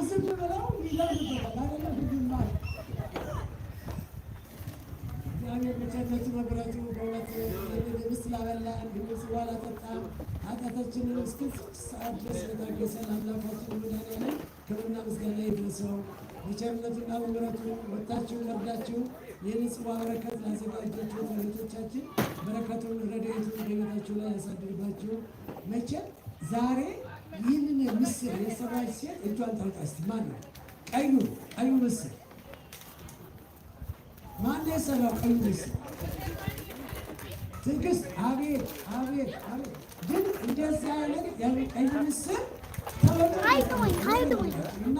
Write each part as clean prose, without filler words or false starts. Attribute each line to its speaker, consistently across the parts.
Speaker 1: ዝም ብለው ይለምዱበታል አይደለም ሁሉም ማለት እግዚአብሔር በቸርነቱ በምሕረቱ በእውነት ምግብ ስላበላን ጽዋ ላጠጣን ኃጢአታችንን እስከ ሰዓት ድረስ ለታገሰን አምላካችን መድኃኒዓለም ክብርና ምስጋና ይድረሰው። በቸርነቱና በምሕረቱ ወጥታችሁ ወርዳችሁ ይህን ጽዋ በረከት ላዘጋጃችሁ እህቶቻችን በረከቱን ረድኤቱን በቤታችሁ ላይ ያሳድርባችሁ። መቼም ዛሬ ይህንን ምስር የሰራች ሴት እጇን ታውጣ እስቲ። ማን ነው? ቀዩ ምስር ማን የሰራው? ቀዩ ምስር ትዕግስት። አቤት አቤት አቤት! ግን እንደዚህ አይነት ቀይ ምስር እና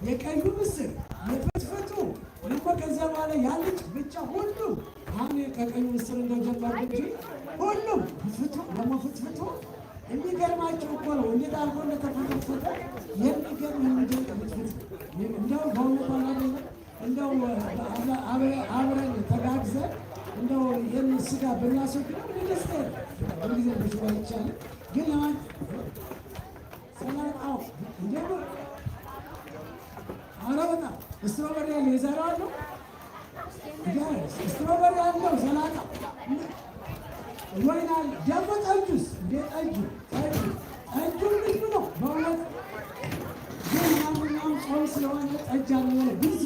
Speaker 1: የቀዩ ምስር የፍትፍቱ እኮ ከዚያ በኋላ ያለች ብቻ ሁሉም አሁን ከቀዩ ምስር እንደጀመሩ እንጂ ሁሉም ፍትፍቱ ደግሞ ፍትፍቱ የሚገርማቸው እኮ ነው። እንዴት አልፎ እንደተፈተፈተ የሚገርም የሚደንቅ ፍትፍት እንደው በእውነት አላለ እንደው አብረን ተጋግዘን እንደው ይህን ስጋ ብናስወግደው ደስ ይላል። ጊዜ በሽባ ይቻላል ግን ለማን ሰላጣው እንደው አረበታ ስትሮበሪ ያለ የዘራው አለው ስትሮበሪ ያለው ሰላጣ ወይና ደግሞ ጠጁስ እንደ ጠጁ ልዩ ነው በእውነት ግን ማንኛውም ጾም ስለሆነ ጠጅ አለ ብርዝ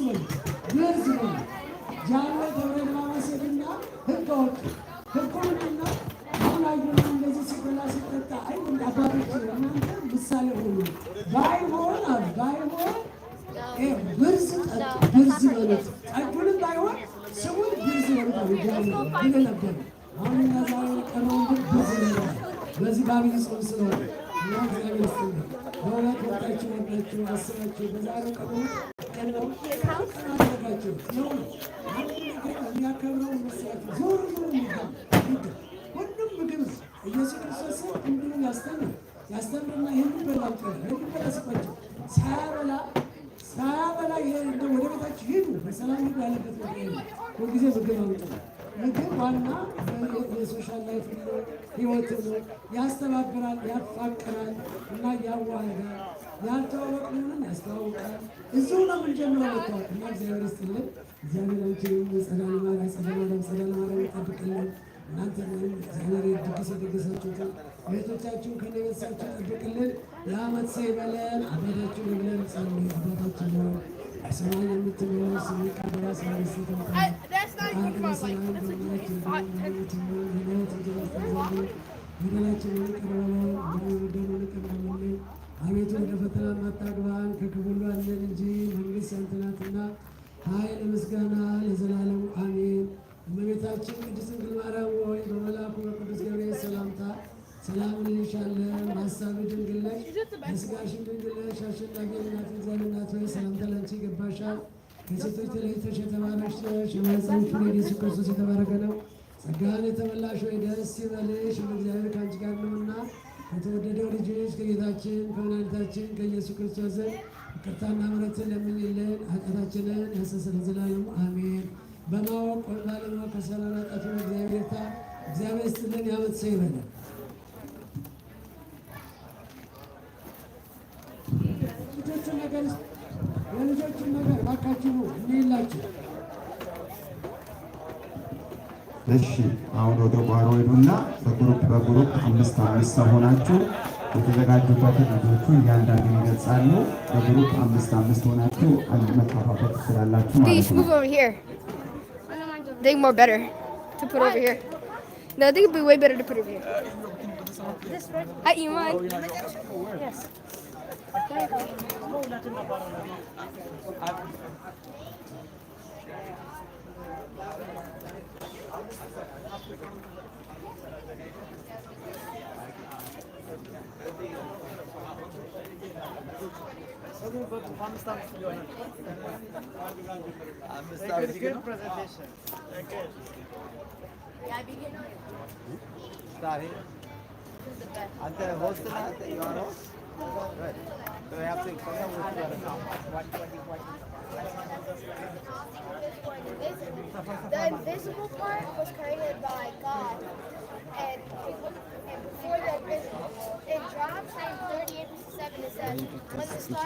Speaker 1: ነው ጃኖ ደብረ ሊባኖስ ሄድና ህግ አወጡ። ህጉ ምንድን ነው? አሁን አዩና እንደዚህ ሲበላ ሲጠጣ አይ አባቶች እናንተ ምሳሌ ሆኑ ባይሆን አሉ ባይሆን ብርዝ በሉት ጠጁንም ባይሆን ስሙን ብርዝ በሉት አሉ ነበሩ። አሁን እኛ ዛሬ ቀረውን ግን ብርዝ ነው በዚህ በአብይ ጾም ስለሆነ እና እግዚአብሔር ይስጥልን በእውነት ወጣችሁ ወዳችሁ አስባችሁ በዛሬው ቀን ነው አደረጋችሁ ነው የሚያከብረው መስላችሁ ዞር ይባል ሁሉም ምግብ ኢየሱስ ክርስቶስ እንዲሁ ያስተምርና ይህን በላቸው ይህን በላስባቸው ሳያበላ ወደ ቤታችሁ ሂዱ በሰላም ሂዱ ያለበት ሁልጊዜ ምግብ አምጡ። ምግብ ዋና የሶሻል ላይፍ ህይወት ነው። ያስተባብራል፣ ያፋቅራል እና ያዋህዳል። ያልተዋወቅነውን ያስተዋውቃል። እዚሁ ነው የምንጀምረው መታወቅ እና እግዚአብሔር ይስጥልን። እግዚአብሔር አንቺንም ጸዳለ ማርያም ይጠብቅልን። እናንተ እግዚአብሔር ድግስ የደገሳችሁትን ቤቶቻችሁን ከነቤተሰባችሁ ይጠብቅልን። የዓመት ሰው ይበለን። አባታችሁን ብለን ጸልይ። አባታችን ነው በሰማይ የምትኖር ስምህ ይቀደስ መንግሥትህ ትምጣ ፈቃድህ በሰማይ እንደሆነች በደላችንን ይቅር በለን እንደበደሉን ይቅር በለን። አቤቱ ወደ ፈተና አታግባን ከክፉ ሁሉ አድነን እንጂ መንግሥት ያንተ ናትና ኃይል፣ ምስጋና ለዘላለሙ አሜን። እመቤታችን ቅድስት ድንግል ማርያም ሆይ በመልአኩ በቅዱስ ገብርኤል ሰላምታ ሰላም እንልሻለን። በሐሳብሽ ድንግል ነሽ፣ በሥጋሽም ድንግል ነሽ። አሸናፊ እናት እግዚአብሔር እናት ሆይ ሰላምታ ላንቺ ይገባሻል። ከሴቶች ተለይተሽ የተባረክሽ ነሽ፣ የማኅፀንሽ ፍሬ ኢየሱስ ክርስቶስ የተባረከ ነው። ጸጋን የተመላሽ ሆይ ደስ ይበልሽ፣ እግዚአብሔር ከአንቺ ጋር ነውና ከተወደደው ልጅሽ ከጌታችን ከመድኃኒታችን ከኢየሱስ ክርስቶስ ዘንድ ይቅርታና ምሕረትን ለምኝልን ኃጢአታችንን ያስተሰርይ ዘላለሙ አሜን። በማወቅ ወይም ባለማወቅ ከሠራነው ኃጢአት እግዚአብሔር ይፍታ። እግዚአብሔር ይስጥልን። የዓመት ሰው ይበለን። የልጆችን ነገር እባካችሁ እንይላችሁ።
Speaker 2: እሺ አሁን ወደ ጓሮ ሄዱና በግሩፕ አምስት ሰው ሆናችሁ የተዘጋጁበትን ልጆቹ እያንዳንዱ ይገልጻሉ። በግሩፕ አምስት ሆናችሁ አንድ መካፋፈል ትችላላችሁ ማለት ነው።
Speaker 3: I think more better to put over here. No, I think it'd be way better to put over here. This right? Hi, Iman. Yes.
Speaker 4: Good presentation. Good.
Speaker 3: Yeah, I begin on
Speaker 4: Starting. At the host, you are host? Right. So you have to explain what you are
Speaker 5: The invisible part was created by God, and before the invisible, in John 38:7 it says, when the